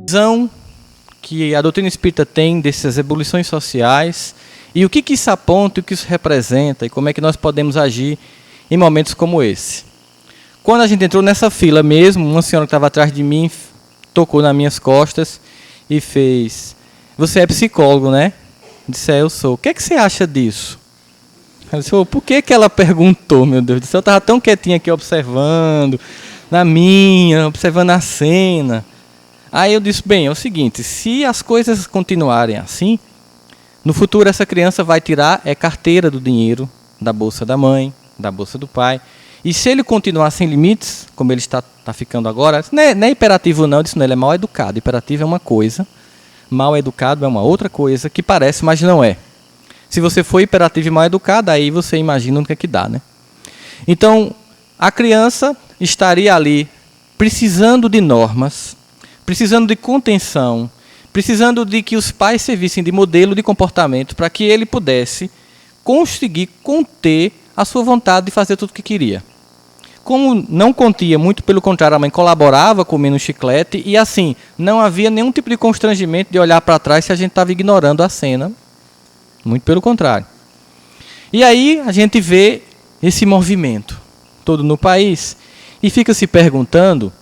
visão que a doutrina espírita tem dessas ebulições sociais e o que isso aponta, o que isso representa e como é que nós podemos agir em momentos como esse. Quando a gente entrou nessa fila mesmo, uma senhora que estava atrás de mim tocou nas minhas costas e fez: "Você é psicólogo, né?" Eu disse: "Eu sou." "O que é que você acha disso?" Ela disse: "Por que ela perguntou, meu Deus do céu? Eu estava tão quietinha aqui observando, observando a cena." Aí eu disse: "Bem, é o seguinte, se as coisas continuarem assim, no futuro essa criança vai tirar carteira do dinheiro da bolsa da mãe, da bolsa do pai. E se ele continuar sem limites, como ele está ficando agora," não é hiperativo não, eu disse: "Não, ele é mal educado. Hiperativo é uma coisa, mal educado é uma outra coisa, que parece, mas não é. Se você for hiperativo e mal educado, aí você imagina o que é que dá, né?" Então, a criança estaria ali precisando de normas, precisando de contenção, precisando de que os pais servissem de modelo de comportamento para que ele pudesse conseguir conter a sua vontade de fazer tudo o que queria. Como não contia, muito pelo contrário, a mãe colaborava comendo um chiclete e assim, não havia nenhum tipo de constrangimento de olhar para trás se a gente estava ignorando a cena. Muito pelo contrário. E aí a gente vê esse movimento todo no país e fica se perguntando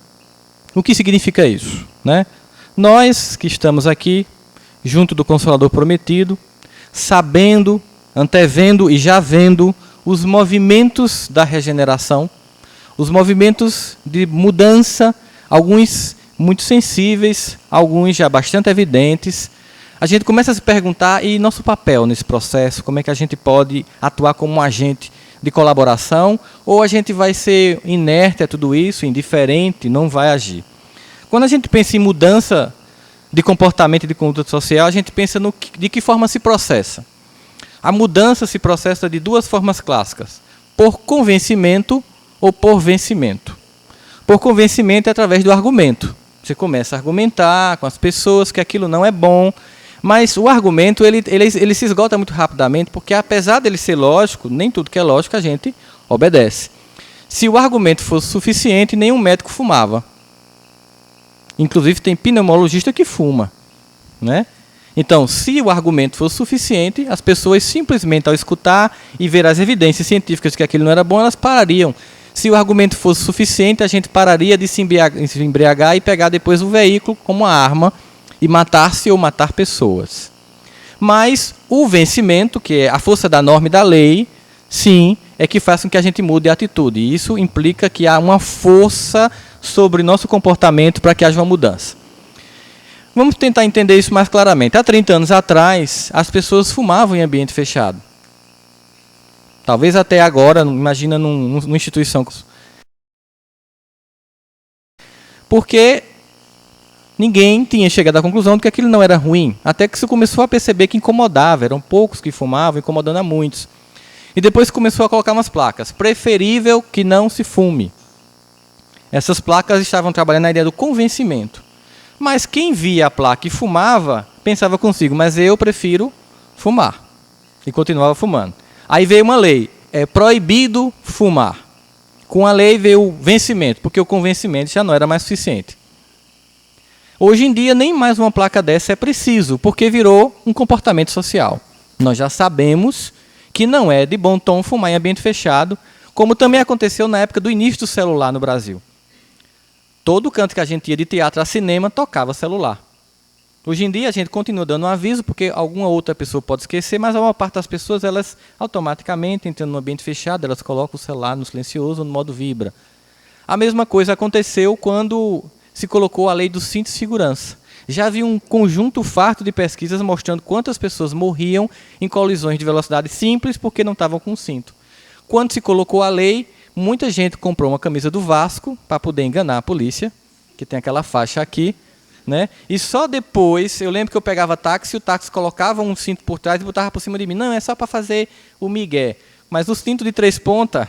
o que significa isso, né? Nós que estamos aqui, junto do Consolador Prometido, sabendo, antevendo e já vendo os movimentos da regeneração, os movimentos de mudança, alguns muito sensíveis, alguns já bastante evidentes, a gente começa a se perguntar, e nosso papel nesse processo, como é que a gente pode atuar como um agente de colaboração, ou a gente vai ser inerte a tudo isso, indiferente, não vai agir. Quando a gente pensa em mudança de comportamento e de conduta social, a gente pensa de que forma se processa. A mudança se processa de duas formas clássicas: por convencimento ou por vencimento. Por convencimento é através do argumento. Você começa a argumentar com as pessoas que aquilo não é bom, mas o argumento ele se esgota muito rapidamente, porque apesar dele ser lógico, nem tudo que é lógico a gente obedece. Se o argumento fosse suficiente, nenhum médico fumava. Inclusive tem pneumologista que fuma, né? Então, se o argumento fosse suficiente, as pessoas simplesmente ao escutar e ver as evidências científicas de que aquilo não era bom, elas parariam. Se o argumento fosse suficiente, a gente pararia de se embriagar e pegar depois o veículo como uma arma e matar-se ou matar pessoas. Mas o vencimento, que é a força da norma e da lei, sim, é que faz com que a gente mude a atitude. E isso implica que há uma força sobre nosso comportamento para que haja uma mudança. Vamos tentar entender isso mais claramente. Há 30 anos atrás, as pessoas fumavam em ambiente fechado. Talvez até agora, imagina numa instituição. Porque ninguém tinha chegado à conclusão de que aquilo não era ruim. Até que se começou a perceber que incomodava. Eram poucos que fumavam, incomodando a muitos. E depois começou a colocar umas placas: preferível que não se fume. Essas placas estavam trabalhando na ideia do convencimento. Mas quem via a placa e fumava, pensava consigo: mas eu prefiro fumar. E continuava fumando. Aí veio uma lei: é proibido fumar. Com a lei veio o vencimento, porque o convencimento já não era mais suficiente. Hoje em dia, nem mais uma placa dessa é preciso, porque virou um comportamento social. Nós já sabemos que não é de bom tom fumar em ambiente fechado, como também aconteceu na época do início do celular no Brasil. Todo canto que a gente ia de teatro a cinema tocava celular. Hoje em dia a gente continua dando um aviso, porque alguma outra pessoa pode esquecer, mas a maior parte das pessoas, elas automaticamente, entrando no ambiente fechado, elas colocam o celular no silencioso ou no modo vibra. A mesma coisa aconteceu quando se colocou a lei do cinto de segurança. Já havia um conjunto farto de pesquisas mostrando quantas pessoas morriam em colisões de velocidade simples porque não estavam com cinto. Quando se colocou a lei, muita gente comprou uma camisa do Vasco para poder enganar a polícia, que tem aquela faixa aqui, né? E só depois, eu lembro que eu pegava táxi, o táxi colocava um cinto por trás e botava por cima de mim. Não, é só para fazer o migué. Mas o cinto de 3 pontas,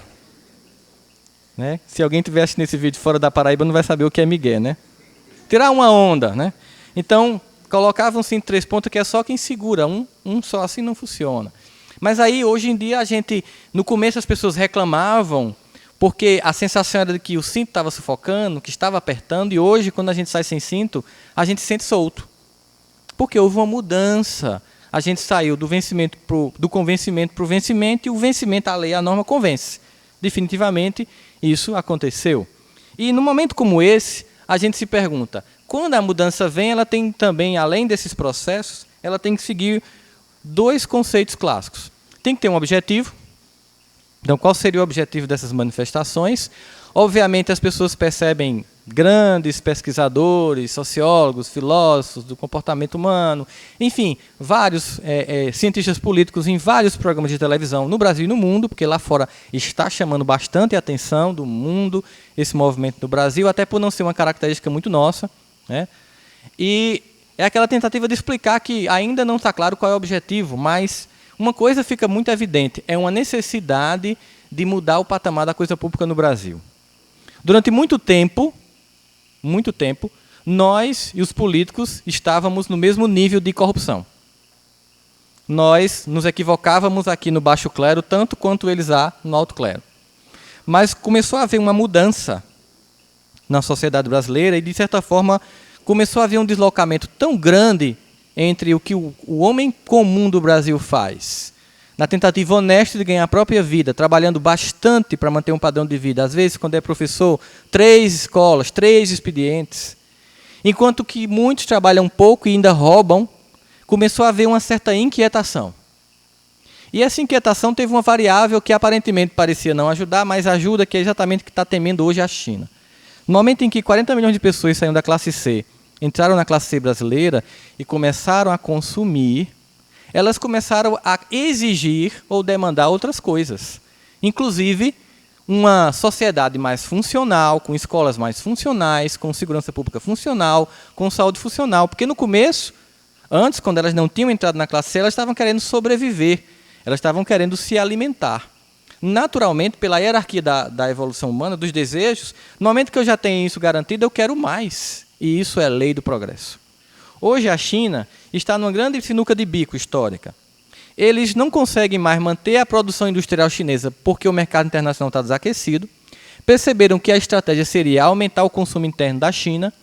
né? Se alguém estiver assistindo esse vídeo fora da Paraíba, não vai saber o que é migué, né? Tirar uma onda, né? Então, colocava um cinto de 3 pontas que é só quem segura, um só assim não funciona. Mas aí, hoje em dia, no começo as pessoas reclamavam porque a sensação era de que o cinto estava sufocando, que estava apertando, e hoje, quando a gente sai sem cinto, a gente se sente solto. Porque houve uma mudança. A gente saiu do convencimento para o vencimento, e o vencimento, a lei, a norma, convence. Definitivamente, isso aconteceu. E num momento como esse, a gente se pergunta, quando a mudança vem, ela tem também, além desses processos, ela tem que seguir 2 conceitos clássicos. Tem que ter um objetivo. Então, qual seria o objetivo dessas manifestações? Obviamente, as pessoas percebem, grandes pesquisadores, sociólogos, filósofos do comportamento humano, enfim, vários cientistas políticos em vários programas de televisão no Brasil e no mundo, porque lá fora está chamando bastante a atenção do mundo esse movimento no Brasil, até por não ser uma característica muito nossa, né? E é aquela tentativa de explicar que ainda não está claro qual é o objetivo, mas uma coisa fica muito evidente, é uma necessidade de mudar o patamar da coisa pública no Brasil. Durante muito tempo, nós e os políticos estávamos no mesmo nível de corrupção. Nós nos equivocávamos aqui no baixo clero, tanto quanto eles há no alto clero. Mas começou a haver uma mudança na sociedade brasileira e, de certa forma, começou a haver um deslocamento tão grande entre o que o homem comum do Brasil faz, na tentativa honesta de ganhar a própria vida, trabalhando bastante para manter um padrão de vida. Às vezes, quando é professor, 3 escolas, 3 expedientes. Enquanto que muitos trabalham pouco e ainda roubam, começou a haver uma certa inquietação. E essa inquietação teve uma variável que aparentemente parecia não ajudar, mas ajuda, que é exatamente o que está temendo hoje a China. No momento em que 40 milhões de pessoas saíram da classe C, entraram na classe C brasileira e começaram a consumir, elas começaram a exigir ou demandar outras coisas. Inclusive, uma sociedade mais funcional, com escolas mais funcionais, com segurança pública funcional, com saúde funcional. Porque no começo, antes, quando elas não tinham entrado na classe C, elas estavam querendo sobreviver, elas estavam querendo se alimentar. Naturalmente, pela hierarquia da evolução humana, dos desejos, no momento que eu já tenho isso garantido, eu quero mais. E isso é lei do progresso. Hoje a China está numa grande sinuca de bico histórica. Eles não conseguem mais manter a produção industrial chinesa porque o mercado internacional está desaquecido. Perceberam que a estratégia seria aumentar o consumo interno da China.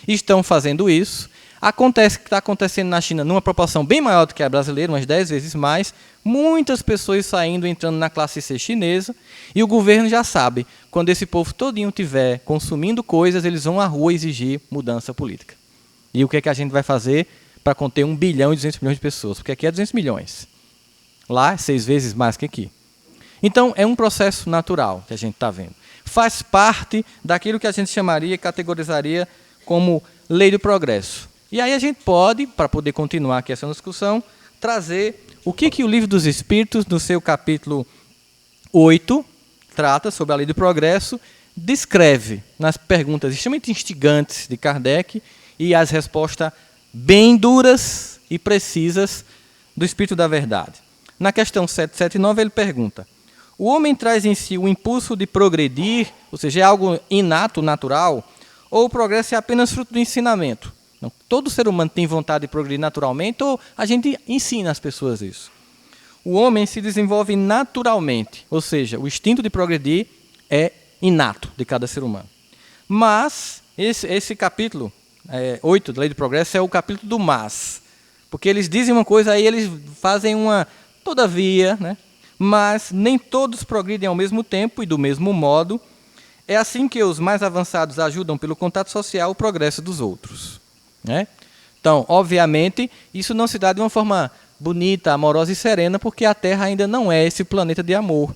Estão fazendo isso. Acontece que está acontecendo na China numa proporção bem maior do que a brasileira, umas 10 vezes mais. Muitas pessoas saindo, entrando na classe C chinesa. E o governo já sabe, quando esse povo todinho estiver consumindo coisas, eles vão à rua exigir mudança política. E o que é que a gente vai fazer para conter 1 bilhão e 200 milhões de pessoas? Porque aqui é 200 milhões. Lá, 6 vezes mais que aqui. Então, é um processo natural que a gente está vendo. Faz parte daquilo que a gente chamaria, categorizaria como lei do progresso. E aí a gente pode, para poder continuar aqui essa discussão, trazer o que o Livro dos Espíritos, no seu capítulo 8, trata sobre a lei do progresso, descreve nas perguntas extremamente instigantes de Kardec e as respostas bem duras e precisas do Espírito da Verdade. Na questão 779, ele pergunta: o homem traz em si o impulso de progredir, ou seja, é algo inato, natural, ou o progresso é apenas fruto do ensinamento? Não, todo ser humano tem vontade de progredir naturalmente, ou a gente ensina às pessoas isso? O homem se desenvolve naturalmente, ou seja, o instinto de progredir é inato de cada ser humano. Mas esse capítulo 8 da Lei do Progresso é o capítulo do mas, porque eles dizem uma coisa, aí eles fazem uma todavia, né? Mas nem todos progridem ao mesmo tempo e do mesmo modo. É assim que os mais avançados ajudam pelo contato social o progresso dos outros, né? Então, obviamente, isso não se dá de uma forma bonita, amorosa e serena, porque a Terra ainda não é esse planeta de amor.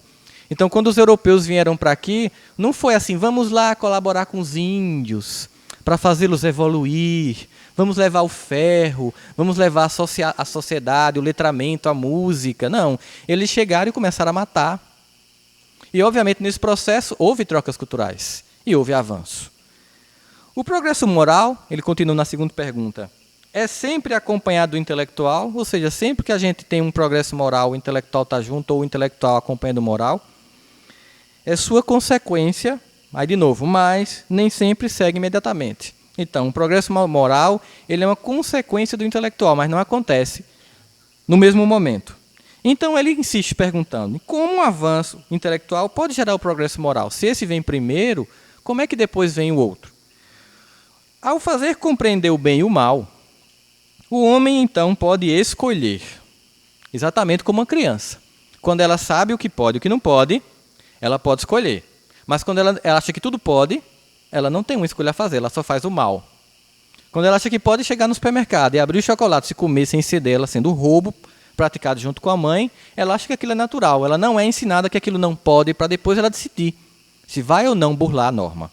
Então, quando os europeus vieram para aqui, não foi assim, vamos lá colaborar com os índios para fazê-los evoluir, vamos levar o ferro, vamos levar a sociedade, o letramento, a música. Não, eles chegaram e começaram a matar. E, obviamente, nesse processo, houve trocas culturais e houve avanço. O progresso moral, ele continua na segunda pergunta, é sempre acompanhado do intelectual, ou seja, sempre que a gente tem um progresso moral, o intelectual está junto ou o intelectual acompanhando o moral, é sua consequência, aí de novo, mas nem sempre segue imediatamente. Então, o progresso moral ele é uma consequência do intelectual, mas não acontece no mesmo momento. Então ele insiste perguntando, como um avanço intelectual pode gerar o progresso moral? Se esse vem primeiro, como é que depois vem o outro? Ao fazer compreender o bem e o mal, o homem então pode escolher, exatamente como uma criança. Quando ela sabe o que pode e o que não pode, ela pode escolher. Mas quando ela acha que tudo pode, ela não tem uma escolha a fazer, ela só faz o mal. Quando ela acha que pode chegar no supermercado e abrir o chocolate e comer sem ceder, ela sendo um roubo praticado junto com a mãe, ela acha que aquilo é natural. Ela não é ensinada que aquilo não pode para depois ela decidir se vai ou não burlar a norma.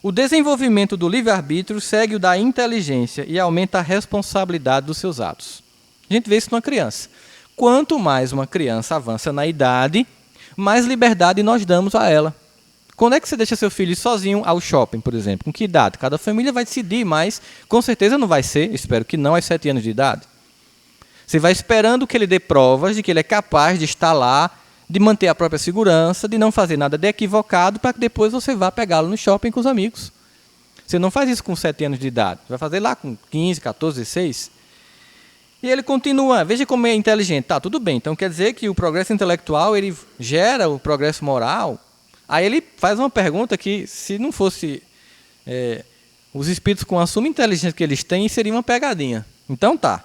O desenvolvimento do livre-arbítrio segue o da inteligência e aumenta a responsabilidade dos seus atos. A gente vê isso numa criança. Quanto mais uma criança avança na idade, mais liberdade nós damos a ela. Quando é que você deixa seu filho ir sozinho ao shopping, por exemplo? Com que idade? Cada família vai decidir, mas com certeza não vai ser, espero que não, aos 7 anos de idade. Você vai esperando que ele dê provas de que ele é capaz de estar lá, de manter a própria segurança, de não fazer nada de equivocado, para que depois você vá pegá-lo no shopping com os amigos. Você não faz isso com 7 anos de idade. Vai fazer lá com 15, 14, 16. E ele continua, veja como é inteligente. Tá, tudo bem, então quer dizer que o progresso intelectual ele gera o progresso moral? Aí ele faz uma pergunta que, se não fosse os espíritos com a suma inteligência que eles têm, seria uma pegadinha. Então tá.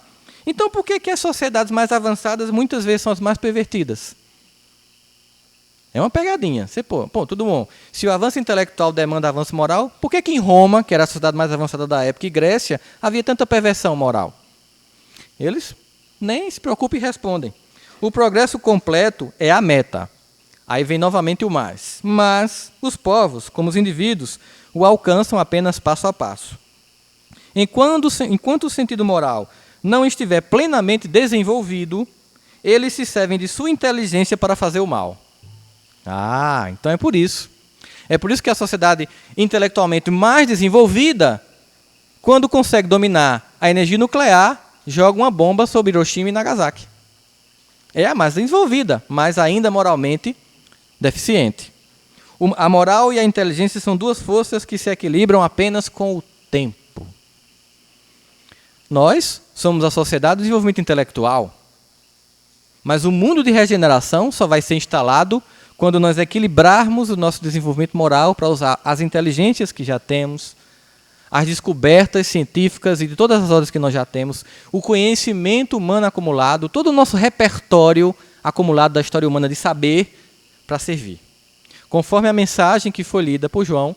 Então por que as sociedades mais avançadas muitas vezes são as mais pervertidas? É uma pegadinha. Você, pô, tudo bom. Se o avanço intelectual demanda avanço moral, por que em Roma, que era a sociedade mais avançada da época, e Grécia, havia tanta perversão moral? Eles nem se preocupam e respondem. O progresso completo é a meta. Aí vem novamente o mais. Mas os povos, como os indivíduos, o alcançam apenas passo a passo. Enquanto o sentido moral não estiver plenamente desenvolvido, eles se servem de sua inteligência para fazer o mal. Ah, então é por isso. É por isso que a sociedade intelectualmente mais desenvolvida, quando consegue dominar a energia nuclear, joga uma bomba sobre Hiroshima e Nagasaki. É a mais desenvolvida, mas ainda moralmente deficiente. A moral e a inteligência são duas forças que se equilibram apenas com o tempo. Nós somos a sociedade do desenvolvimento intelectual, mas o mundo de regeneração só vai ser instalado quando nós equilibrarmos o nosso desenvolvimento moral para usar as inteligências que já temos, as descobertas científicas e de todas as ordens que nós já temos, o conhecimento humano acumulado, todo o nosso repertório acumulado da história humana de saber para servir. Conforme a mensagem que foi lida por João,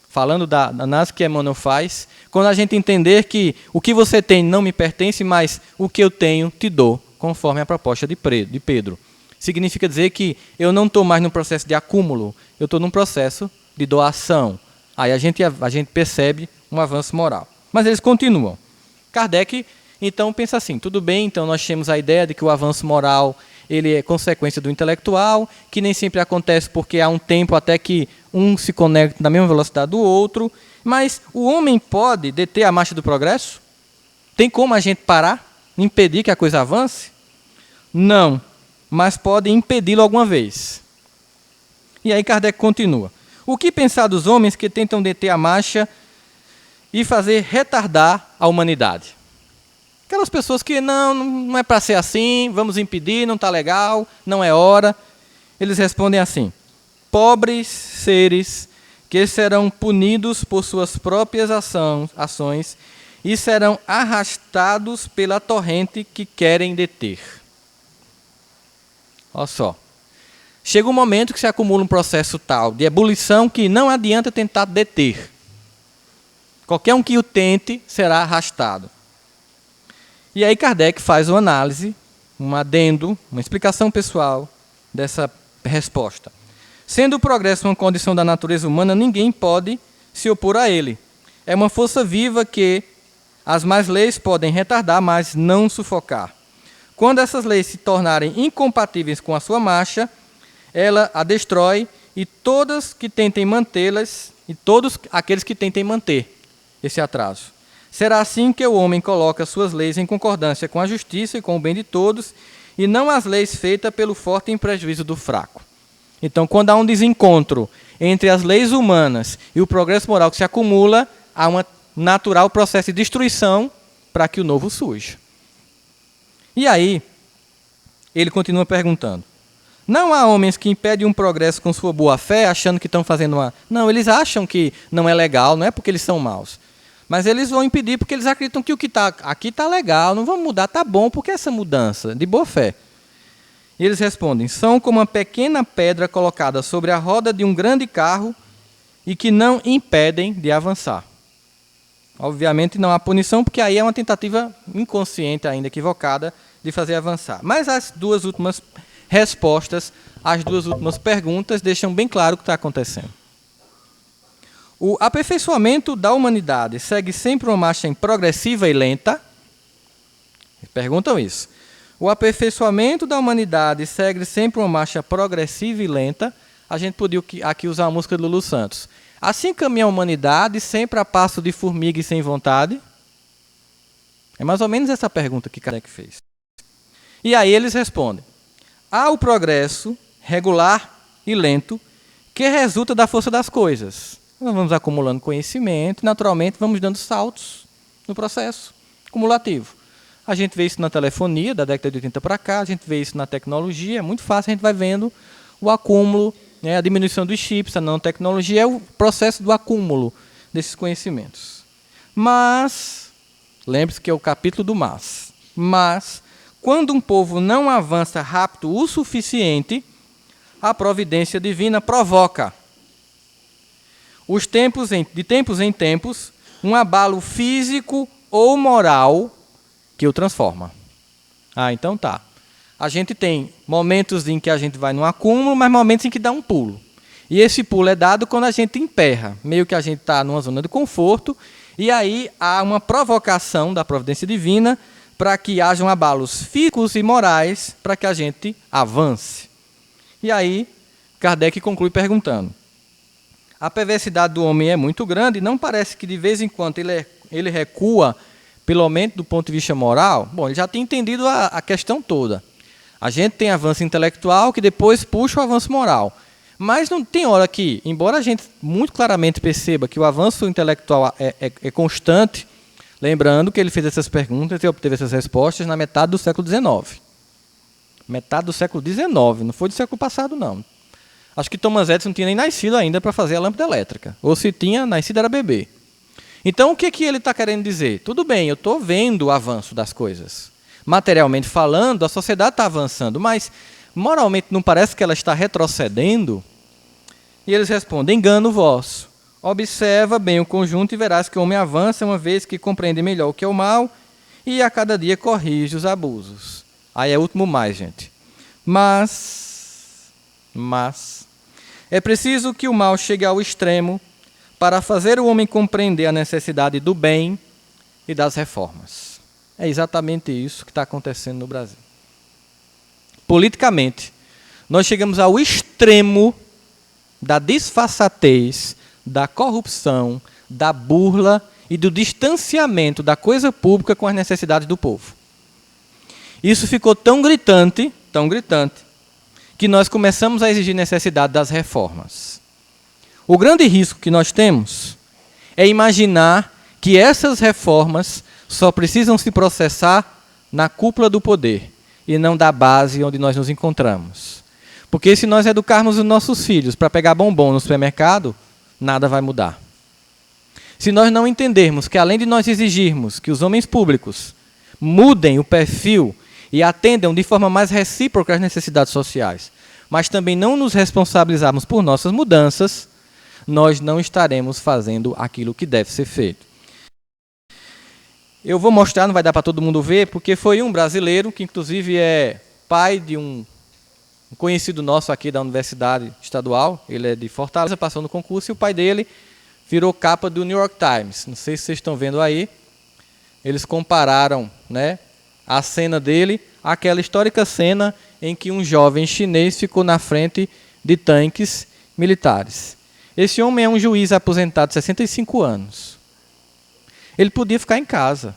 falando da análise que Emmanuel faz, quando a gente entender que o que você tem não me pertence, mas o que eu tenho te dou, conforme a proposta de Pedro. Significa dizer que eu não estou mais num processo de acúmulo, eu estou num processo de doação. Aí a gente percebe um avanço moral. Mas eles continuam. Kardec, então, pensa assim, tudo bem, então nós temos a ideia de que o avanço moral ele é consequência do intelectual, que nem sempre acontece porque há um tempo até que um se conecta na mesma velocidade do outro, mas o homem pode deter a marcha do progresso? Tem como a gente parar, impedir que a coisa avance? Não, mas pode impedi-lo alguma vez. E aí Kardec continua. O que pensar dos homens que tentam deter a marcha e fazer retardar a humanidade? Aquelas pessoas que não é para ser assim, vamos impedir, não está legal, não é hora. Eles respondem assim: pobres seres que serão punidos por suas próprias ações e serão arrastados pela torrente que querem deter. Olha só. Chega um momento que se acumula um processo tal de ebulição que não adianta tentar deter. Qualquer um que o tente será arrastado. E aí Kardec faz uma análise, um adendo, uma explicação pessoal dessa resposta. Sendo o progresso uma condição da natureza humana, ninguém pode se opor a ele. É uma força viva que as más leis podem retardar, mas não sufocar. Quando essas leis se tornarem incompatíveis com a sua marcha, ela a destrói e todos que tentem mantê-las, e todos aqueles que tentem manter esse atraso. Será assim que o homem coloca suas leis em concordância com a justiça e com o bem de todos, e não as leis feitas pelo forte em prejuízo do fraco. Então, quando há um desencontro entre as leis humanas e o progresso moral que se acumula, há um natural processo de destruição para que o novo surja. E aí, Ele continua perguntando. Não há homens que impedem um progresso com sua boa-fé, achando que estão fazendo uma... Não, eles acham que não é legal, não é porque eles são maus. Mas eles vão impedir porque eles acreditam que o que está aqui está legal, não vamos mudar, está bom, porque essa mudança de boa-fé. E eles respondem, são como uma pequena pedra colocada sobre a roda de um grande carro e que não impedem de avançar. Obviamente não há punição, porque aí é uma tentativa inconsciente, ainda equivocada, de fazer avançar. Mas as duas últimas respostas, as duas últimas perguntas, deixam bem claro o que está acontecendo. O aperfeiçoamento da humanidade segue sempre uma marcha progressiva e lenta? Perguntam isso. O aperfeiçoamento da humanidade segue sempre uma marcha progressiva e lenta? A gente podia aqui usar a música de Lulu Santos. Assim caminha a humanidade, sempre a passo de formiga e sem vontade? É mais ou menos essa pergunta que Kardec fez. E aí eles respondem. Há o progresso regular e lento que resulta da força das coisas. Nós vamos acumulando conhecimento e, naturalmente, vamos dando saltos no processo cumulativo. A gente vê isso na telefonia, da década de 80 para cá, a gente vê isso na tecnologia, é muito fácil, a gente vai vendo o acúmulo, né, a diminuição dos chips, a nanotecnologia, é o processo do acúmulo desses conhecimentos. Mas, lembre-se que é o capítulo do mas, quando um povo não avança rápido o suficiente, a providência divina provoca, de tempos em tempos, um abalo físico ou moral que o transforma. Então tá. A gente tem momentos em que a gente vai num acúmulo, mas momentos em que dá um pulo. E esse pulo é dado quando a gente emperra, meio que a gente está numa zona de conforto, e aí há uma provocação da providência divina para que hajam abalos físicos e morais para que a gente avance. E aí, Kardec conclui perguntando, a perversidade do homem é muito grande, não parece que de vez em quando ele recua, pelo menos do ponto de vista moral? Bom, ele já tem entendido a questão toda. A gente tem avanço intelectual que depois puxa o avanço moral. Mas não tem hora que, embora a gente muito claramente perceba que o avanço intelectual é constante, lembrando que ele fez essas perguntas e obteve essas respostas na metade do século XIX. Metade do século XIX, não foi do século passado, não. Acho que Thomas Edison não tinha nem nascido ainda para fazer a lâmpada elétrica. Ou se tinha, nascido era bebê. Então, o que ele está querendo dizer? Tudo bem, eu estou vendo o avanço das coisas. Materialmente falando, a sociedade está avançando, mas moralmente não parece que ela está retrocedendo? E eles respondem, engano vosso. Observa bem o conjunto e verás que o homem avança uma vez que compreende melhor o que é o mal e a cada dia corrige os abusos. Aí é o último mais, gente. Mas é preciso que o mal chegue ao extremo para fazer o homem compreender a necessidade do bem e das reformas. É exatamente isso que está acontecendo no Brasil. Politicamente, nós chegamos ao extremo da disfarçatez, da corrupção, da burla e do distanciamento da coisa pública com as necessidades do povo. Isso ficou tão gritante, que nós começamos a exigir necessidade das reformas. O grande risco que nós temos é imaginar que essas reformas só precisam se processar na cúpula do poder e não da base onde nós nos encontramos. Porque se nós educarmos os nossos filhos para pegar bombom no supermercado, nada vai mudar. Se nós não entendermos que, além de nós exigirmos que os homens públicos mudem o perfil e atendam de forma mais recíproca às necessidades sociais, mas também não nos responsabilizarmos por nossas mudanças, nós não estaremos fazendo aquilo que deve ser feito. Eu vou mostrar, não vai dar para todo mundo ver, porque foi um brasileiro, que inclusive é pai de um conhecido nosso aqui da Universidade Estadual, ele é de Fortaleza, passou no concurso, e o pai dele virou capa do New York Times. Não sei se vocês estão vendo aí. Eles compararam, né, a cena dele àquela histórica cena em que um jovem chinês ficou na frente de tanques militares. Esse homem é um juiz aposentado de 65 anos. Ele podia ficar em casa.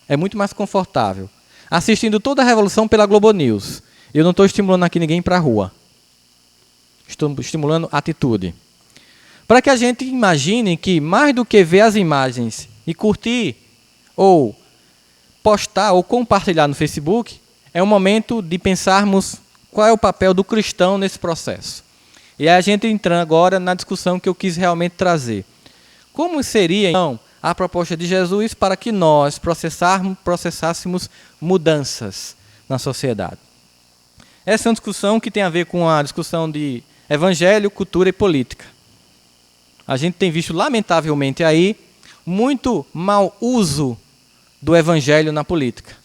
É muito mais confortável. Assistindo toda a revolução pela Globo News. Eu não estou estimulando aqui ninguém para a rua. Estou estimulando atitude. Para que a gente imagine que, mais do que ver as imagens e curtir, ou postar, ou compartilhar no Facebook, é um momento de pensarmos qual é o papel do cristão nesse processo. E aí a gente entra agora na discussão que eu quis realmente trazer. Como seria, então, a proposta de Jesus para que nós processássemos mudanças na sociedade? Essa é uma discussão que tem a ver com a discussão de evangelho, cultura e política. A gente tem visto, lamentavelmente, aí muito mau uso do evangelho na política.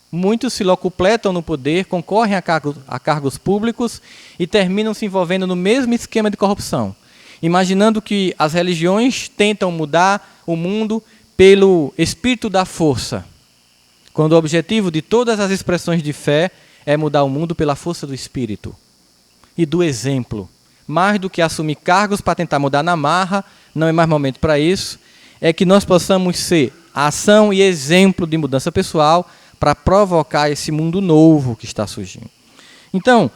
Muitos se locupletam no poder, concorrem a cargos públicos e terminam se envolvendo no mesmo esquema de corrupção, imaginando que as religiões tentam mudar o mundo pelo espírito da força, quando o objetivo de todas as expressões de fé é mudar o mundo pela força do espírito e do exemplo. Mais do que assumir cargos para tentar mudar na marra, não é mais momento para isso, é que nós possamos ser a ação e exemplo de mudança pessoal para provocar esse mundo novo que está surgindo. Então,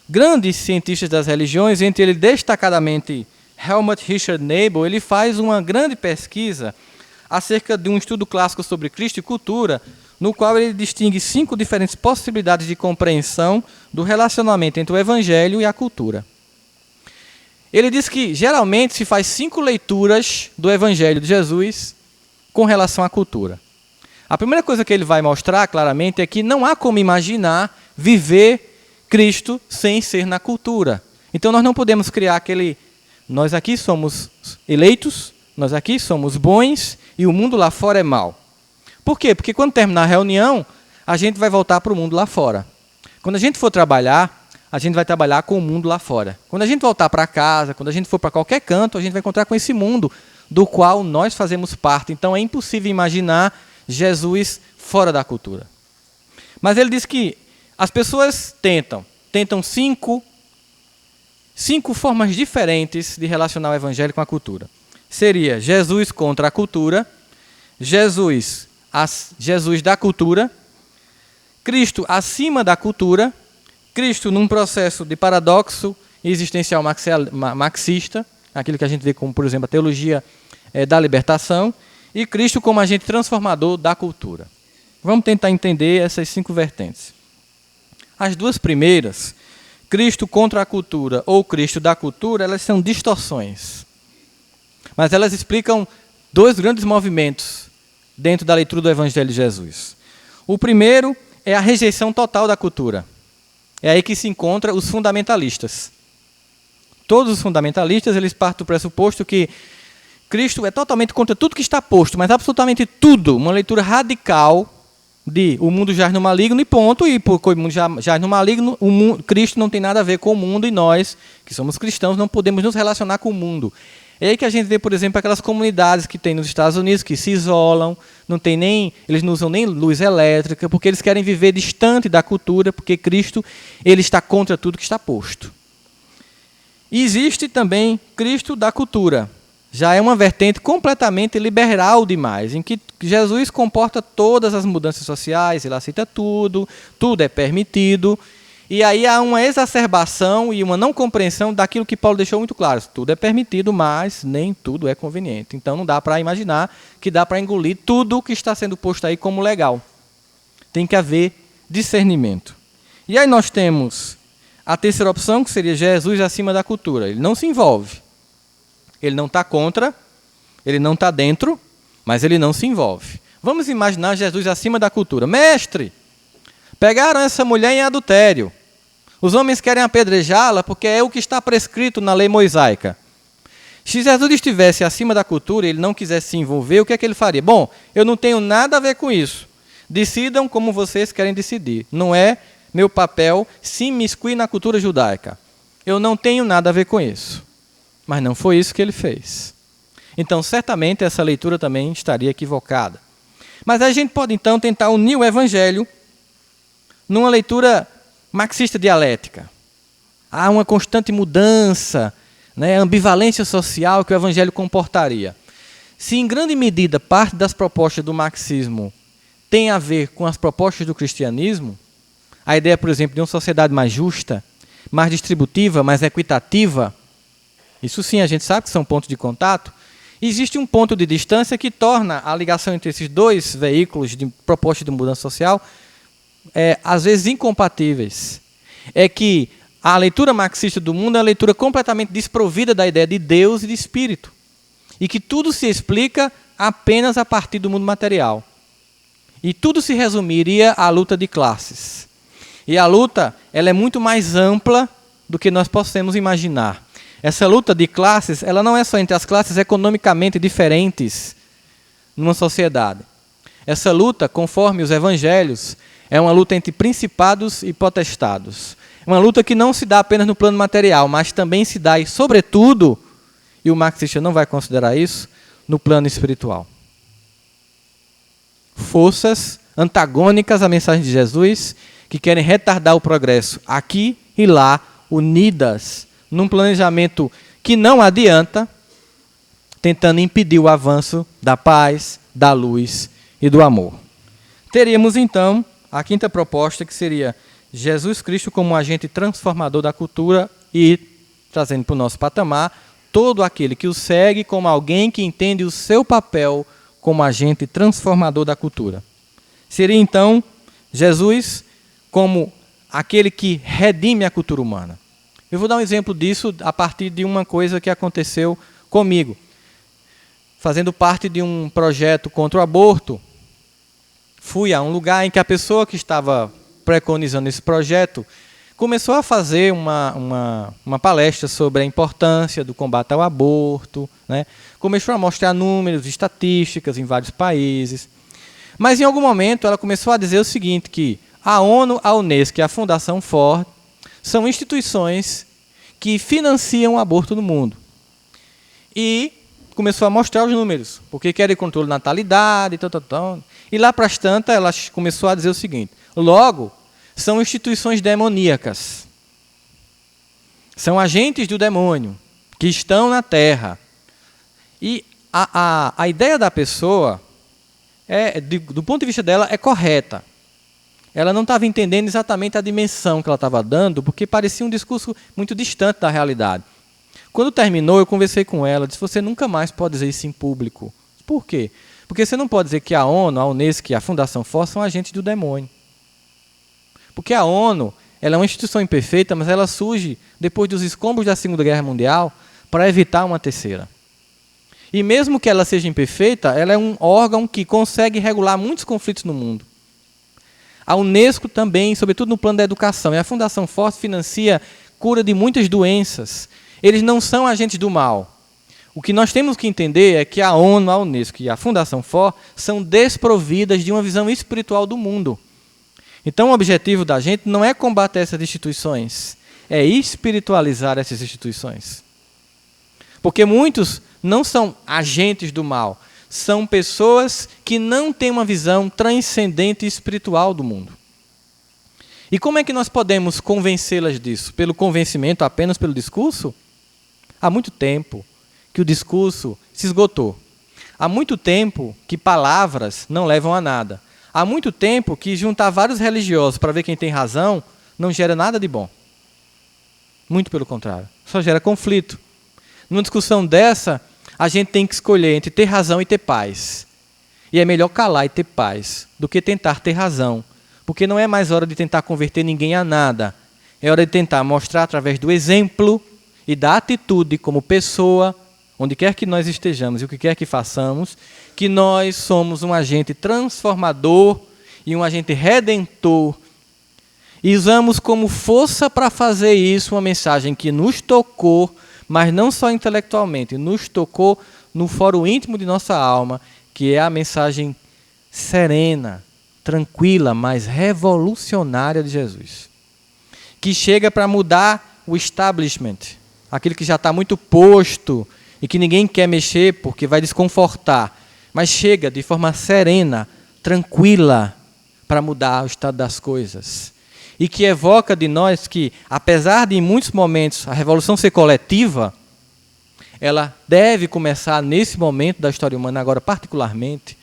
grandes cientistas das religiões, entre eles destacadamente Helmut Richard Nebel, ele faz uma grande pesquisa acerca de um estudo clássico sobre Cristo e cultura, no qual ele distingue 5 diferentes possibilidades de compreensão do relacionamento entre o evangelho e a cultura. Ele diz que geralmente se faz 5 leituras do evangelho de Jesus com relação à cultura. A primeira coisa que ele vai mostrar claramente é que não há como imaginar viver Cristo sem ser na cultura. Então nós não podemos criar aquele... Nós aqui somos eleitos, nós aqui somos bons e o mundo lá fora é mau. Por quê? Porque quando terminar a reunião, a gente vai voltar para o mundo lá fora. Quando a gente for trabalhar, a gente vai trabalhar com o mundo lá fora. Quando a gente voltar para casa, quando a gente for para qualquer canto, a gente vai encontrar com esse mundo do qual nós fazemos parte. Então é impossível imaginar Jesus fora da cultura. Mas ele diz que as pessoas tentam 5 formas diferentes de relacionar o evangelho com a cultura. Seria Jesus contra a cultura, Jesus da cultura, Cristo acima da cultura, Cristo num processo de paradoxo existencial marxista, aquilo que a gente vê como, por exemplo, a teologia da libertação, e Cristo como agente transformador da cultura. Vamos tentar entender essas 5 vertentes. As 2 primeiras, Cristo contra a cultura ou Cristo da cultura, elas são distorções. Mas elas explicam 2 grandes movimentos dentro da leitura do Evangelho de Jesus. O primeiro é a rejeição total da cultura. É aí que se encontra os fundamentalistas. Todos os fundamentalistas, eles partem do pressuposto que Cristo é totalmente contra tudo que está posto, mas absolutamente tudo. Uma leitura radical de o mundo jaz no maligno e ponto. E porque o mundo jaz no maligno, Cristo não tem nada a ver com o mundo e nós, que somos cristãos, não podemos nos relacionar com o mundo. É aí que a gente vê, por exemplo, aquelas comunidades que tem nos Estados Unidos que se isolam, eles não usam nem luz elétrica, porque eles querem viver distante da cultura, porque Cristo ele está contra tudo que está posto. E existe também Cristo da cultura. Já é uma vertente completamente liberal demais, em que Jesus comporta todas as mudanças sociais, ele aceita tudo, tudo é permitido, e aí há uma exacerbação e uma não compreensão daquilo que Paulo deixou muito claro. Tudo é permitido, mas nem tudo é conveniente. Então não dá para imaginar que dá para engolir tudo que está sendo posto aí como legal. Tem que haver discernimento. E aí nós temos a terceira opção, que seria Jesus acima da cultura. Ele não se envolve. Ele não está contra, ele não está dentro, mas ele não se envolve. Vamos imaginar Jesus acima da cultura. Mestre, pegaram essa mulher em adultério. Os homens querem apedrejá-la porque é o que está prescrito na lei mosaica. Se Jesus estivesse acima da cultura e ele não quisesse se envolver, o que é que ele faria? Bom, eu não tenho nada a ver com isso. Decidam como vocês querem decidir. Não é meu papel se imiscuir na cultura judaica. Eu não tenho nada a ver com isso. Mas não foi isso que ele fez. Então, certamente, essa leitura também estaria equivocada. Mas a gente pode, então, tentar unir o Evangelho numa leitura marxista dialética. Há uma constante mudança, ambivalência social que o Evangelho comportaria. Se, em grande medida, parte das propostas do marxismo tem a ver com as propostas do cristianismo, a ideia, por exemplo, de uma sociedade mais justa, mais distributiva, mais equitativa, isso sim, a gente sabe que são pontos de contato. Existe um ponto de distância que torna a ligação entre esses 2 veículos de proposta de mudança social às vezes, incompatíveis. É que a leitura marxista do mundo é uma leitura completamente desprovida da ideia de Deus e de espírito. E que tudo se explica apenas a partir do mundo material. E tudo se resumiria à luta de classes. E a luta, ela é muito mais ampla do que nós possamos imaginar. Essa luta de classes, ela não é só entre as classes economicamente diferentes numa sociedade. Essa luta, conforme os evangelhos, é uma luta entre principados e potestados. Uma luta que não se dá apenas no plano material, mas também se dá, e sobretudo, e o marxista não vai considerar isso, no plano espiritual. Forças antagônicas à mensagem de Jesus, que querem retardar o progresso aqui e lá, unidas num planejamento que não adianta, tentando impedir o avanço da paz, da luz e do amor. Teríamos, então, a quinta proposta, que seria Jesus Cristo como um agente transformador da cultura e, trazendo para o nosso patamar, todo aquele que o segue como alguém que entende o seu papel como agente transformador da cultura. Seria, então, Jesus como aquele que redime a cultura humana. Eu vou dar um exemplo disso a partir de uma coisa que aconteceu comigo. Fazendo parte de um projeto contra o aborto, fui a um lugar em que a pessoa que estava preconizando esse projeto começou a fazer uma palestra sobre a importância do combate ao aborto, né? Começou a mostrar números, estatísticas em vários países. Mas, em algum momento, ela começou a dizer o seguinte, que a ONU, a Unesco e a Fundação Ford são instituições que financiam o aborto no mundo. E começou a mostrar os números, porque querem controle de natalidade, e lá para as tantas, ela começou a dizer o seguinte, logo, são instituições demoníacas. São agentes do demônio, que estão na Terra. E a ideia da pessoa, do ponto de vista dela, é correta. Ela não estava entendendo exatamente a dimensão que ela estava dando, porque parecia um discurso muito distante da realidade. Quando terminou, eu conversei com ela, disse, você nunca mais pode dizer isso em público. Por quê? Porque você não pode dizer que a ONU, a Unesco e a Fundação Ford são agentes do demônio. Porque a ONU, ela é uma instituição imperfeita, mas ela surge depois dos escombros da Segunda Guerra Mundial para evitar uma terceira. E mesmo que ela seja imperfeita, ela é um órgão que consegue regular muitos conflitos no mundo. A Unesco também, sobretudo no plano da educação, e a Fundação Ford financia cura de muitas doenças. Eles não são agentes do mal. O que nós temos que entender é que a ONU, a Unesco e a Fundação Ford são desprovidas de uma visão espiritual do mundo. Então, o objetivo da gente não é combater essas instituições, é espiritualizar essas instituições. Porque muitos não são agentes do mal, são pessoas que não têm uma visão transcendente e espiritual do mundo. E como é que nós podemos convencê-las disso? Pelo convencimento, apenas pelo discurso? Há muito tempo que o discurso se esgotou. Há muito tempo que palavras não levam a nada. Há muito tempo que juntar vários religiosos para ver quem tem razão não gera nada de bom. Muito pelo contrário, só gera conflito. Numa discussão dessa, a gente tem que escolher entre ter razão e ter paz. E é melhor calar e ter paz do que tentar ter razão. Porque não é mais hora de tentar converter ninguém a nada. É hora de tentar mostrar através do exemplo e da atitude como pessoa, onde quer que nós estejamos e o que quer que façamos, que nós somos um agente transformador e um agente redentor. E usamos como força para fazer isso uma mensagem que nos tocou, mas não só intelectualmente, nos tocou no foro íntimo de nossa alma, que é a mensagem serena, tranquila, mas revolucionária de Jesus. Que chega para mudar o establishment, aquele que já está muito posto e que ninguém quer mexer porque vai desconfortar, mas chega de forma serena, tranquila, para mudar o estado das coisas. E que evoca de nós que, apesar de em muitos momentos a revolução ser coletiva, ela deve começar nesse momento da história humana, agora particularmente,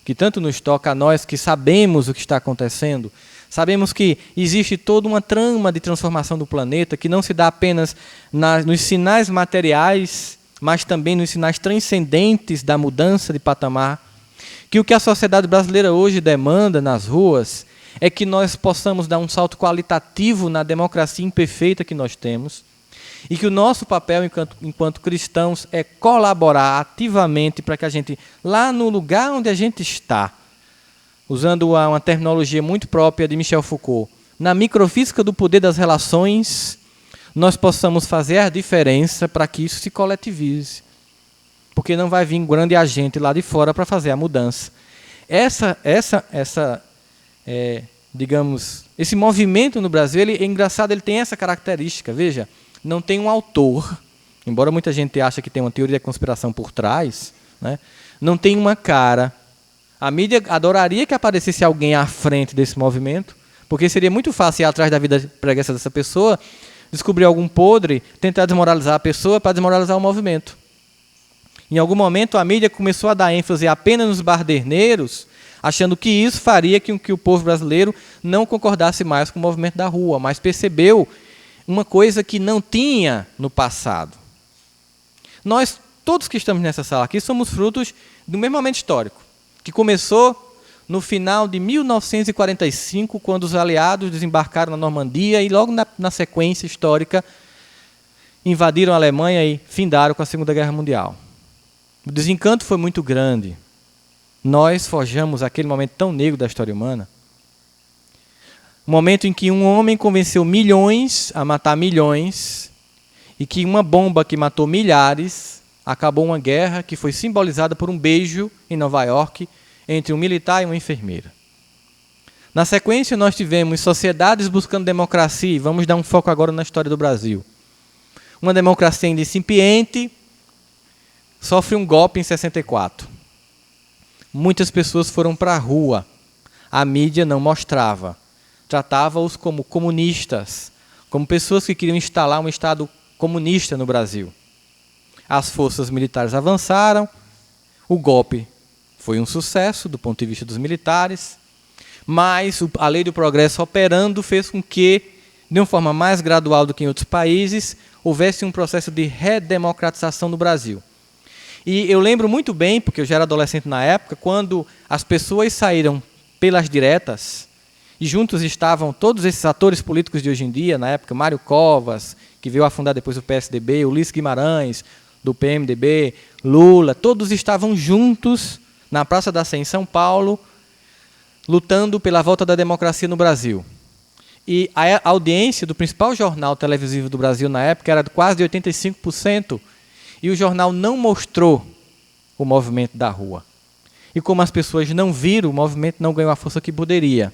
que tanto nos toca a nós que sabemos o que está acontecendo, sabemos que existe toda uma trama de transformação do planeta que não se dá apenas nos sinais materiais, mas também nos sinais transcendentes da mudança de patamar, que o que a sociedade brasileira hoje demanda nas ruas é que nós possamos dar um salto qualitativo na democracia imperfeita que nós temos, e que o nosso papel enquanto cristãos é colaborar ativamente para que a gente, lá no lugar onde a gente está, usando uma terminologia muito própria de Michel Foucault, na microfísica do poder das relações, nós possamos fazer a diferença para que isso se coletivize. Porque não vai vir um grande agente lá de fora para fazer a mudança. Digamos, esse movimento no Brasil, ele é engraçado, ele tem essa característica. Veja, não tem um autor, embora muita gente ache que tem uma teoria da conspiração por trás, né? Não tem uma cara. A mídia adoraria que aparecesse alguém à frente desse movimento, porque seria muito fácil ir atrás da vida preguiça dessa pessoa, descobrir algum podre, tentar desmoralizar a pessoa para desmoralizar o movimento. Em algum momento, a mídia começou a dar ênfase apenas nos baderneiros, achando que isso faria com que o povo brasileiro não concordasse mais com o movimento da rua, mas percebeu uma coisa que não tinha no passado. Nós, todos que estamos nessa sala aqui, somos frutos do mesmo momento histórico, que começou no final de 1945, quando os aliados desembarcaram na Normandia e logo na sequência histórica invadiram a Alemanha e findaram com a Segunda Guerra Mundial. O desencanto foi muito grande. Nós forjamos aquele momento tão negro da história humana. Um momento em que um homem convenceu milhões a matar milhões e que uma bomba que matou milhares acabou uma guerra que foi simbolizada por um beijo em Nova York entre um militar e uma enfermeira. Na sequência, nós tivemos sociedades buscando democracia, e vamos dar um foco agora na história do Brasil. Uma democracia ainda incipiente sofre um golpe em 64. Muitas pessoas foram para a rua. A mídia não mostrava. Tratava-os como comunistas, como pessoas que queriam instalar um Estado comunista no Brasil. As forças militares avançaram, o golpe foi um sucesso do ponto de vista dos militares, mas a lei do progresso operando fez com que, de uma forma mais gradual do que em outros países, houvesse um processo de redemocratização no Brasil. E eu lembro muito bem, porque eu já era adolescente na época, quando as pessoas saíram pelas diretas, e juntos estavam todos esses atores políticos de hoje em dia, na época, Mário Covas, que veio a fundar depois o PSDB, Ulisses Guimarães, do PMDB, Lula, todos estavam juntos na Praça da Sé, em São Paulo, lutando pela volta da democracia no Brasil. E a audiência do principal jornal televisivo do Brasil na época era de quase de 85%, e o jornal não mostrou o movimento da rua. E como as pessoas não viram, o movimento não ganhou a força que poderia.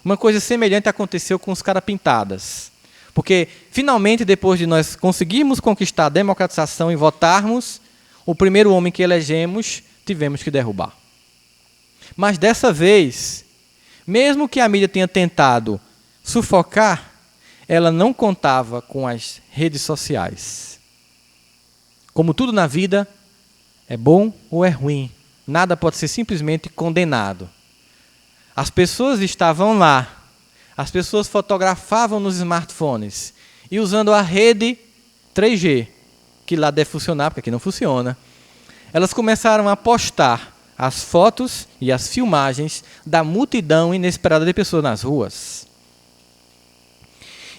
Uma coisa semelhante aconteceu com os Carapintadas. Porque, finalmente, depois de nós conseguirmos conquistar a democratização e votarmos, o primeiro homem que elegemos, tivemos que derrubar. Mas, dessa vez, mesmo que a mídia tenha tentado sufocar, ela não contava com as redes sociais. Como tudo na vida, é bom ou é ruim. Nada pode ser simplesmente condenado. As pessoas estavam lá. As pessoas fotografavam nos smartphones. E usando a rede 3G, que lá deve funcionar, porque aqui não funciona, elas começaram a postar as fotos e as filmagens da multidão inesperada de pessoas nas ruas.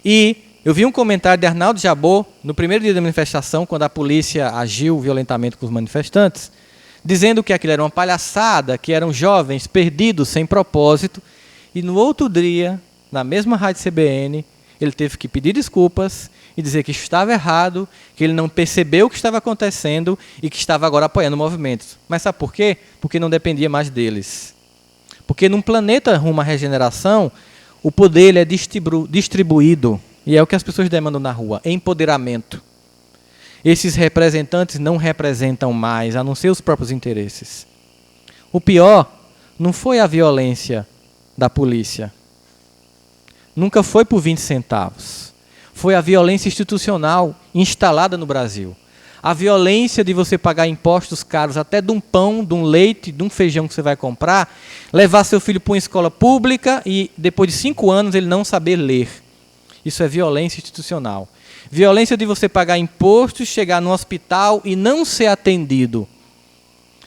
E eu vi um comentário de Arnaldo Jabor, no primeiro dia da manifestação, quando a polícia agiu violentamente com os manifestantes, dizendo que aquilo era uma palhaçada, que eram jovens perdidos, sem propósito, e no outro dia, na mesma rádio CBN, ele teve que pedir desculpas e dizer que estava errado, que ele não percebeu o que estava acontecendo e que estava agora apoiando o movimento. Mas sabe por quê? Porque não dependia mais deles. Porque num planeta rumo à regeneração, o poder ele é distribuído, e é o que as pessoas demandam na rua, empoderamento. Esses representantes não representam mais, a não ser os próprios interesses. O pior não foi a violência da polícia. Nunca foi por 20 centavos. Foi a violência institucional instalada no Brasil. A violência de você pagar impostos caros até de um pão, de um leite, de um feijão que você vai comprar, levar seu filho para uma escola pública e depois de 5 anos ele não saber ler. Isso é violência institucional. Violência de você pagar impostos, chegar no hospital e não ser atendido.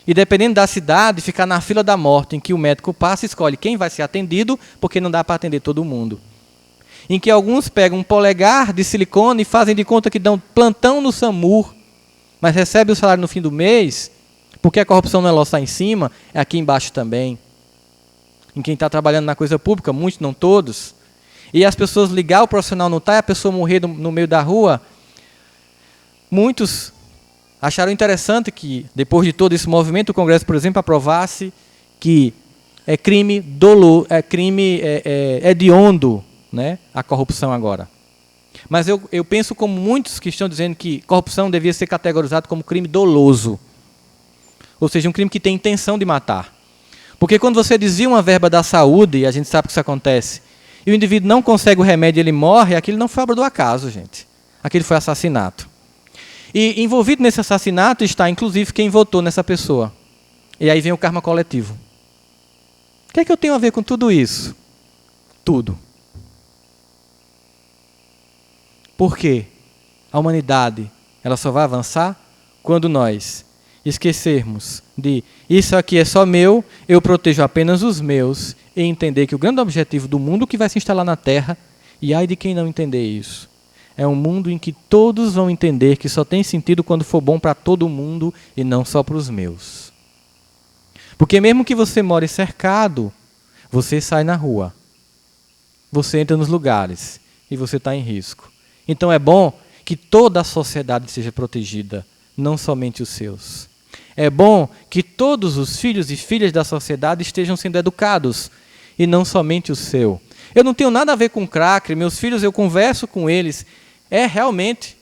e dependendo da cidade, ficar na fila da morte, em que o médico passa e escolhe quem vai ser atendido, porque não dá para atender todo mundo. Em que alguns pegam um polegar de silicone e fazem de conta que dão plantão no SAMU, mas recebem o salário no fim do mês, porque a corrupção não é lá em cima, é aqui embaixo também. Em quem está trabalhando na coisa pública, muitos, não todos. E as pessoas ligar, o profissional não está, e a pessoa morrer no meio da rua. Muitos acharam interessante que, depois de todo esse movimento, o Congresso, por exemplo, aprovasse que é crime hediondo, né, a corrupção agora. Mas eu penso como muitos que estão dizendo que corrupção devia ser categorizado como crime doloso. Ou seja, um crime que tem intenção de matar. Porque quando você desvia uma verba da saúde, e a gente sabe que isso acontece, e o indivíduo não consegue o remédio e ele morre, aquilo não foi obra do acaso, gente. Aquilo foi assassinato. E envolvido nesse assassinato está, inclusive, quem votou nessa pessoa. E aí vem o karma coletivo. O que é que eu tenho a ver com tudo isso? Tudo. Por quê? A humanidade, ela só vai avançar quando nós esquecermos de isso aqui é só meu, eu protejo apenas os meus, e entender que o grande objetivo do mundo que vai se instalar na Terra, e ai de quem não entender isso, é um mundo em que todos vão entender que só tem sentido quando for bom para todo mundo e não só para os meus. Porque mesmo que você more cercado, você sai na rua, você entra nos lugares e você está em risco. Então é bom que toda a sociedade seja protegida, não somente os seus. É bom que todos os filhos e filhas da sociedade estejam sendo educados, e não somente o seu. Eu não tenho nada a ver com crack, meus filhos, eu converso com eles, realmente.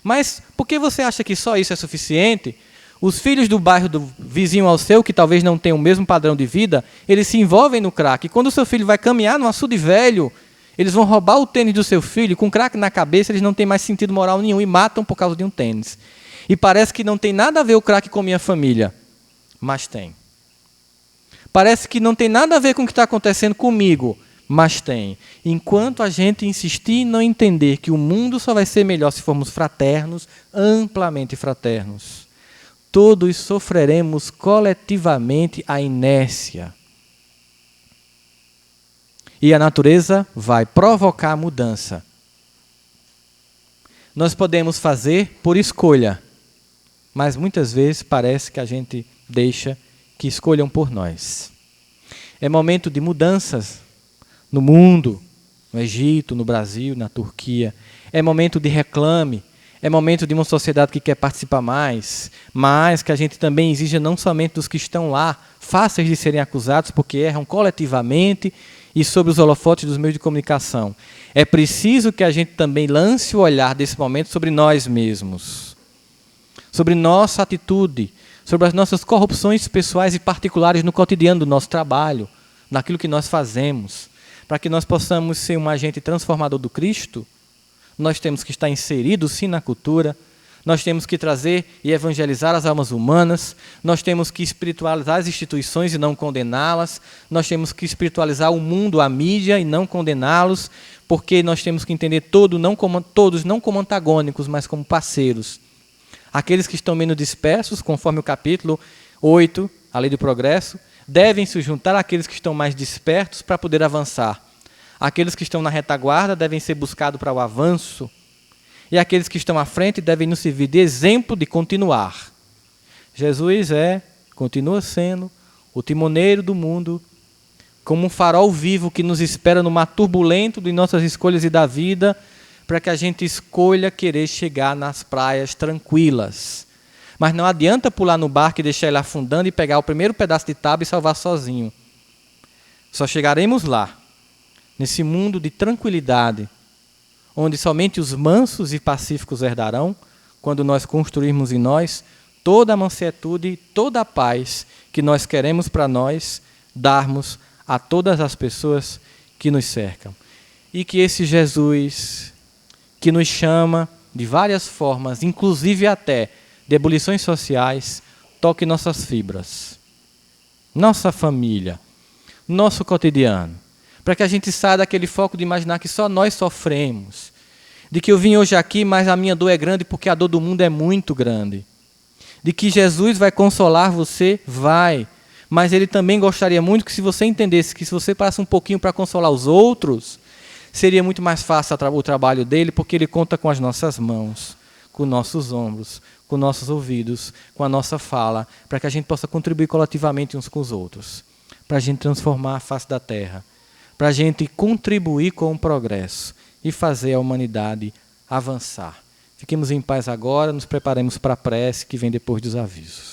Mas por que você acha que só isso é suficiente? Os filhos do bairro do vizinho ao seu, que talvez não tenham o mesmo padrão de vida, eles se envolvem no crack. E quando o seu filho vai caminhar no açude velho, eles vão roubar o tênis do seu filho, com crack na cabeça, eles não têm mais sentido moral nenhum e matam por causa de um tênis. E parece que não tem nada a ver o crack com minha família, mas tem. Parece que não tem nada a ver com o que está acontecendo comigo, mas tem. Enquanto a gente insistir em não entender que o mundo só vai ser melhor se formos fraternos, amplamente fraternos, todos sofreremos coletivamente a inércia. E a natureza vai provocar a mudança. Nós podemos fazer por escolha, mas muitas vezes parece que a gente deixa que escolham por nós. É momento de mudanças no mundo, no Egito, no Brasil, na Turquia. É momento de reclame, é momento de uma sociedade que quer participar mais, mas que a gente também exija não somente dos que estão lá, fáceis de serem acusados porque erram coletivamente e sobre os holofotes dos meios de comunicação. É preciso que a gente também lance o olhar desse momento sobre nós mesmos, sobre nossa atitude, sobre as nossas corrupções pessoais e particulares no cotidiano do nosso trabalho, naquilo que nós fazemos. Para que nós possamos ser um agente transformador do Cristo, nós temos que estar inseridos sim na cultura, nós temos que trazer e evangelizar as almas humanas, nós temos que espiritualizar as instituições e não condená-las, nós temos que espiritualizar o mundo, a mídia e não condená-los, porque nós temos que entender todos não como antagônicos, mas como parceiros. Aqueles que estão menos dispersos, conforme o capítulo 8, a lei do progresso, devem se juntar àqueles que estão mais despertos para poder avançar. Aqueles que estão na retaguarda devem ser buscados para o avanço. E aqueles que estão à frente devem nos servir de exemplo de continuar. Jesus continua sendo o timoneiro do mundo, como um farol vivo que nos espera no mar turbulento de nossas escolhas e da vida, para que a gente escolha querer chegar nas praias tranquilas. Mas não adianta pular no barco e deixar ele afundando e pegar o primeiro pedaço de tábua e salvar sozinho. Só chegaremos lá, nesse mundo de tranquilidade, onde somente os mansos e pacíficos herdarão, quando nós construirmos em nós toda a mansuetude e toda a paz que nós queremos para nós darmos a todas as pessoas que nos cercam. E que esse Jesus, que nos chama de várias formas, inclusive até de ebulições sociais, toque nossas fibras, nossa família, nosso cotidiano, para que a gente saia daquele foco de imaginar que só nós sofremos, de que eu vim hoje aqui, mas a minha dor é grande porque a dor do mundo é muito grande, de que Jesus vai consolar você, vai. Mas ele também gostaria muito que se você entendesse que se você passa um pouquinho para consolar os outros, seria muito mais fácil o trabalho dele, porque ele conta com as nossas mãos, com nossos ombros, com nossos ouvidos, com a nossa fala, para que a gente possa contribuir coletivamente uns com os outros, para a gente transformar a face da terra, para a gente contribuir com o progresso e fazer a humanidade avançar. Fiquemos em paz agora, nos preparemos para a prece que vem depois dos avisos.